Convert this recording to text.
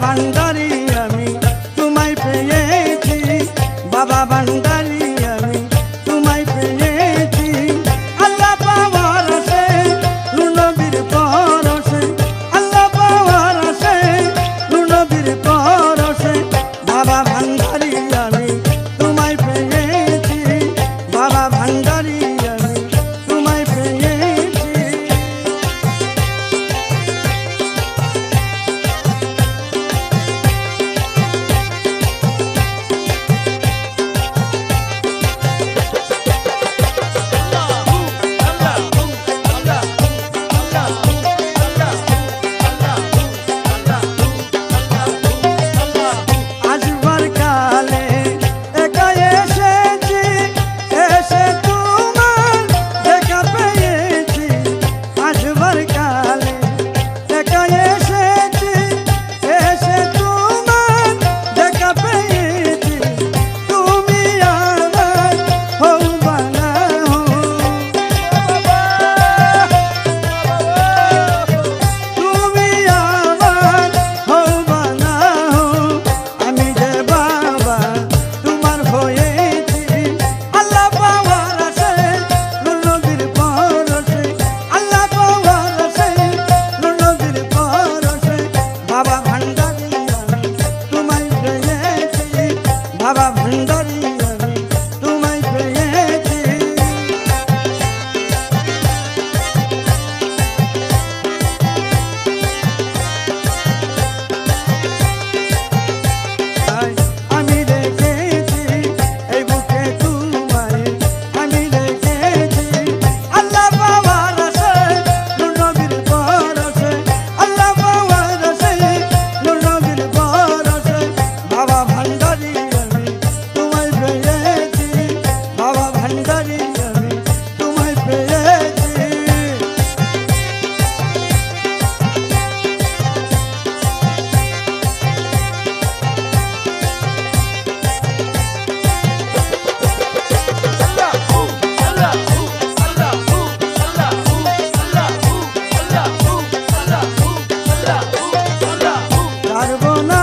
ভান্ডারি আমি তোমায় পেয়েছি, বাবা ভান্ডারি আমি তোমায় পেয়েছি। আল্লাহ পাওয়ার আছে নবীর পরশে, আল্লাহ পাওয়ার আছে নবীর পরশে। বাবা ভান্ডারি আমি তোমায় পেয়েছি, বাবা ভান্ডারি আমি তোমায় পেয়েছি। আসবার কালে একা এসেছি, এসে তোমার দেখা পেয়েছি। আসবার কালে একা এসেছি, এসে তোমার দেখা পেয়েছি। তুমি আমার হৌবা না হও, তুমি আমার হৌবা না হও, আমি যে বাবা তোমার হয়েছি। আল্লাহ পাওয়ার আছে নবীর পরশে, আল্লাহ পাওয়ার আছে নবীর পরশে। বাবা ভান্ডারি আমি তোমায় পেয়েছি, বাবা ভান্ডারি আমি তোমায় পেয়েছি। আমি রেখেছি এই বুকে তোমায়, আমি রেখেছি। আল্লাহ পাওয়ার আছে নবীর পরশে, আল্লাহ পাওয়ার আছে নবীর পরশে। বাবা ভান্ডারি আমি তোমায় পেয়েছি, বাবা ভান্ডারি আমি তোমায় পেয়েছি। ছাড়বো না